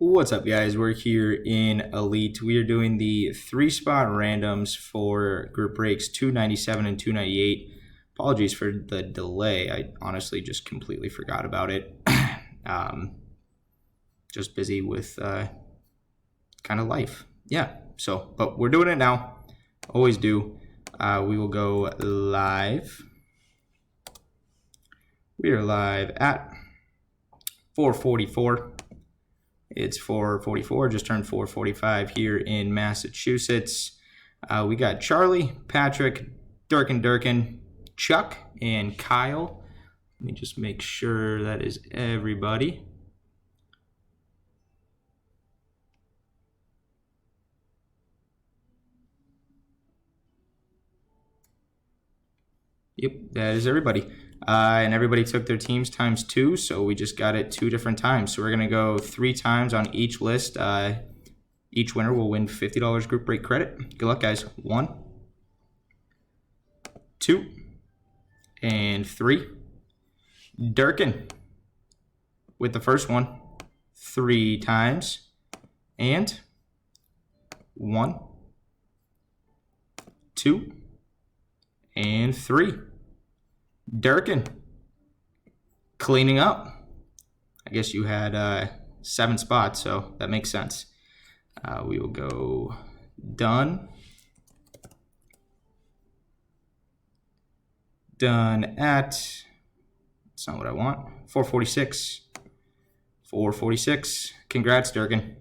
What's up, guys? We're here in Elite. We are doing the 3-spot randoms for group breaks 297 and 298. Apologies for the delay. I honestly just completely forgot about it. Just busy with kind of life. Yeah, but we're doing it now. Always do. We will go live. We are live at 4:44. It's 4:44, just turned 4:45 here in Massachusetts. We got Charlie, Patrick, Durkin, Chuck, and Kyle. Let me just make sure that is everybody. Yep, that is everybody. And everybody took their teams times 2, so we just got it 2 different times. So we're going to go 3 times on each list. Each winner will win $50 group break credit. Good luck, guys. 1, 2, and 3. Durkin with the first one 3 times. And 1, 2, and 3. Durkin, cleaning up. I guess you had 7 spots, so that makes sense. We will go done. Done at, that's not what I want, 4:46. 4:46. Congrats, Durkin.